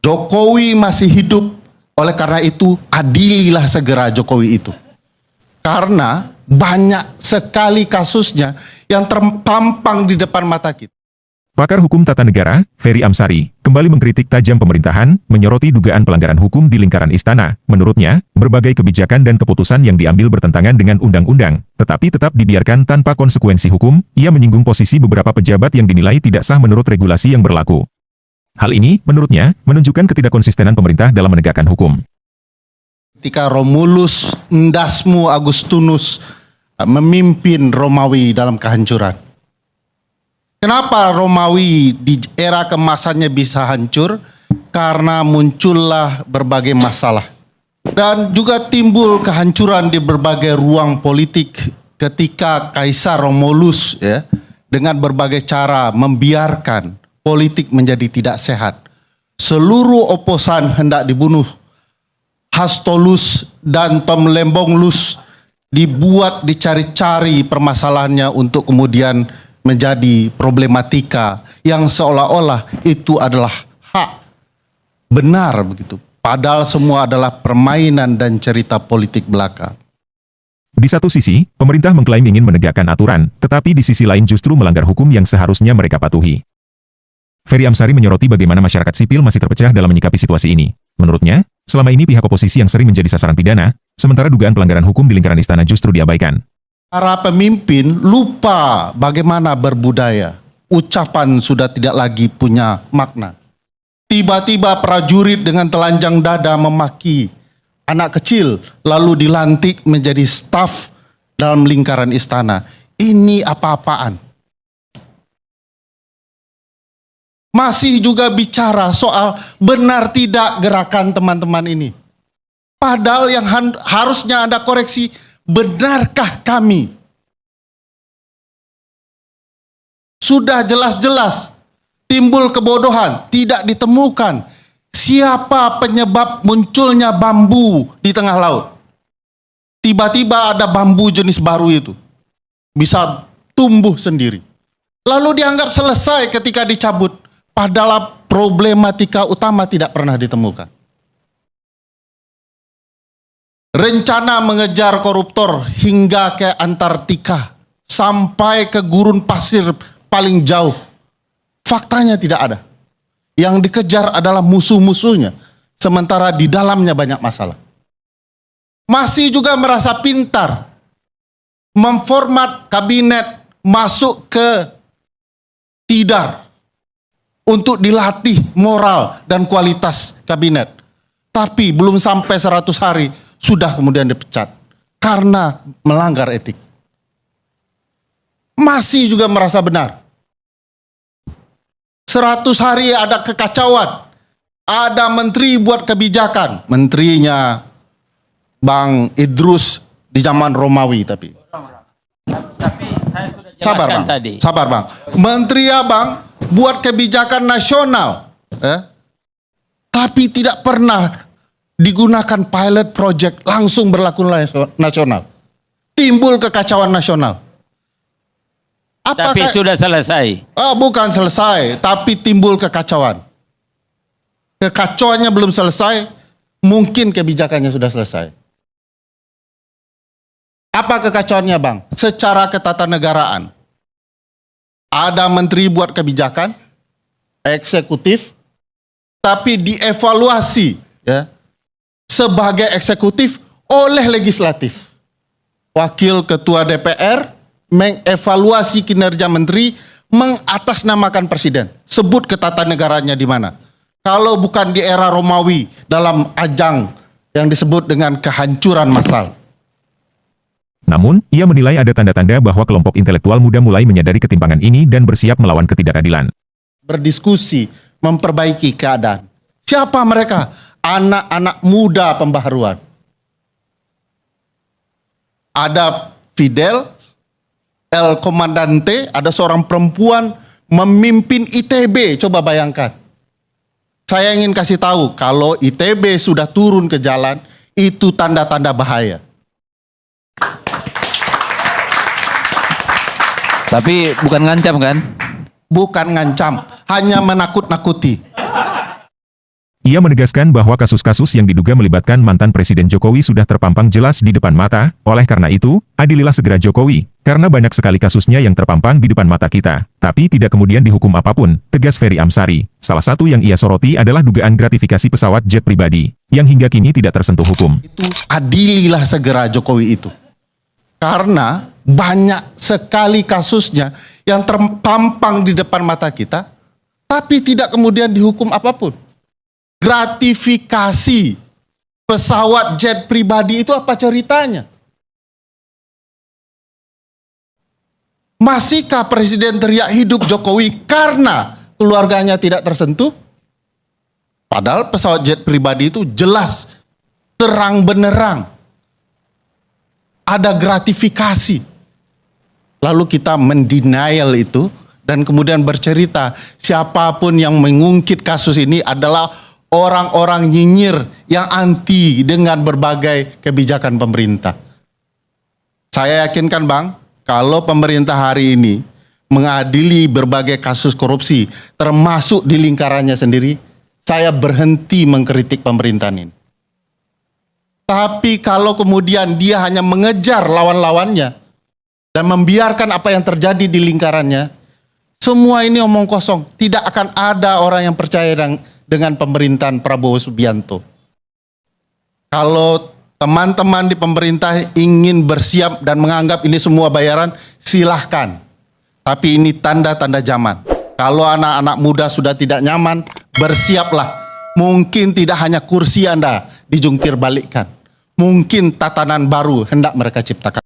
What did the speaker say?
Jokowi masih hidup, oleh karena itu adililah segera Jokowi itu. Karena banyak sekali kasusnya yang terpampang di depan mata kita. Pakar Hukum Tata Negara, Ferry Amsari, kembali mengkritik tajam pemerintahan, menyoroti dugaan pelanggaran hukum di lingkaran istana. Menurutnya, berbagai kebijakan dan keputusan yang diambil bertentangan dengan undang-undang, tetapi tetap dibiarkan tanpa konsekuensi hukum. Ia menyinggung posisi beberapa pejabat yang dinilai tidak sah menurut regulasi yang berlaku. Hal ini, menurutnya, menunjukkan ketidakkonsistenan pemerintah dalam menegakkan hukum. Ketika Romulus, Ndasmu, Agustinus memimpin Romawi dalam kehancuran. Kenapa Romawi di era kemasannya bisa hancur? Karena muncullah berbagai masalah. Dan juga timbul kehancuran di berbagai ruang politik ketika Kaisar Romulus dengan berbagai cara membiarkan politik menjadi tidak sehat. Seluruh oposan hendak dibunuh. Hastolus dan Tomlembonglus dibuat dicari-cari permasalahannya untuk kemudian menjadi problematika yang seolah-olah itu adalah hak benar begitu. Padahal semua adalah permainan dan cerita politik belaka. Di satu sisi, pemerintah mengklaim ingin menegakkan aturan, tetapi di sisi lain justru melanggar hukum yang seharusnya mereka patuhi. Ferry Amsari menyoroti bagaimana masyarakat sipil masih terpecah dalam menyikapi situasi ini. Menurutnya, selama ini pihak oposisi yang sering menjadi sasaran pidana, sementara dugaan pelanggaran hukum di lingkaran istana justru diabaikan. Para pemimpin lupa bagaimana berbudaya. Ucapan sudah tidak lagi punya makna. Tiba-tiba prajurit dengan telanjang dada memaki anak kecil, lalu dilantik menjadi staf dalam lingkaran istana. Ini apa-apaan? Masih juga bicara soal benar tidak gerakan teman-teman ini. Padahal yang harusnya Anda koreksi, benarkah kami? Sudah jelas-jelas timbul kebodohan, tidak ditemukan siapa penyebab munculnya bambu di tengah laut. Tiba-tiba ada bambu jenis baru itu. Bisa tumbuh sendiri. Lalu dianggap selesai ketika dicabut. Padahal problematika utama tidak pernah ditemukan. Rencana mengejar koruptor hingga ke Antartika, sampai ke gurun pasir paling jauh. Faktanya tidak ada. Yang dikejar adalah musuh-musuhnya, sementara di dalamnya banyak masalah. Masih juga merasa pintar, memformat kabinet masuk ke tidar untuk dilatih moral dan kualitas kabinet. Tapi belum sampai 100 hari, sudah kemudian dipecat karena melanggar etik. Masih juga merasa benar. 100 hari ada kekacauan. Ada menteri buat kebijakan. Menterinya Bang Idrus di zaman Romawi tapi. Tapi saya sudah jelaskan tadi. Sabar Bang. Menteri Abang buat kebijakan nasional. Tapi tidak pernah digunakan pilot project langsung berlaku nasional. Timbul kekacauan nasional. Tapi sudah selesai. Bukan selesai, tapi timbul kekacauan. Kekacauannya belum selesai, mungkin kebijakannya sudah selesai. Apa kekacauannya Bang? Secara ketatanegaraan. Ada menteri buat kebijakan, eksekutif, tapi dievaluasi sebagai eksekutif oleh legislatif. Wakil Ketua DPR mengevaluasi kinerja menteri, mengatasnamakan presiden. Sebut ketatanegaranya di mana? Kalau bukan di era Romawi dalam ajang yang disebut dengan kehancuran massal. Namun, ia menilai ada tanda-tanda bahwa kelompok intelektual muda mulai menyadari ketimpangan ini dan bersiap melawan ketidakadilan. Berdiskusi, memperbaiki keadaan. Siapa mereka? Anak-anak muda pembaharuan. Ada Fidel, El Comandante, ada seorang perempuan memimpin ITB, coba bayangkan. Saya ingin kasih tahu, kalau ITB sudah turun ke jalan, itu tanda-tanda bahaya. Tapi bukan ngancam kan? Bukan ngancam, hanya menakut-nakuti. Ia menegaskan bahwa kasus-kasus yang diduga melibatkan mantan Presiden Jokowi sudah terpampang jelas di depan mata, oleh karena itu, adililah segera Jokowi, karena banyak sekali kasusnya yang terpampang di depan mata kita, tapi tidak kemudian dihukum apapun, tegas Ferry Amsari. Salah satu yang ia soroti adalah dugaan gratifikasi pesawat jet pribadi, yang hingga kini tidak tersentuh hukum. Itu adililah segera Jokowi itu. Karena banyak sekali kasusnya yang terpampang di depan mata kita, tapi tidak kemudian dihukum apapun. Gratifikasi pesawat jet pribadi itu apa ceritanya? Masihkah Presiden teriak hidup Jokowi karena keluarganya tidak tersentuh? Padahal pesawat jet pribadi itu jelas, terang benerang, ada gratifikasi. Lalu kita mendenial itu dan kemudian bercerita siapapun yang mengungkit kasus ini adalah orang-orang nyinyir yang anti dengan berbagai kebijakan pemerintah. Saya yakinkan Bang, kalau pemerintah hari ini mengadili berbagai kasus korupsi, termasuk di lingkarannya sendiri, saya berhenti mengkritik pemerintahan ini. Tapi kalau kemudian dia hanya mengejar lawan-lawannya dan membiarkan apa yang terjadi di lingkarannya, semua ini omong kosong. Tidak akan ada orang yang percaya dengan pemerintahan Prabowo Subianto. Kalau teman-teman di pemerintah ingin bersiap dan menganggap ini semua bayaran, silahkan. Tapi ini tanda-tanda zaman. Kalau anak-anak muda sudah tidak nyaman, bersiaplah. Mungkin tidak hanya kursi Anda dijungkir balikkan. Mungkin tatanan baru hendak mereka ciptakan.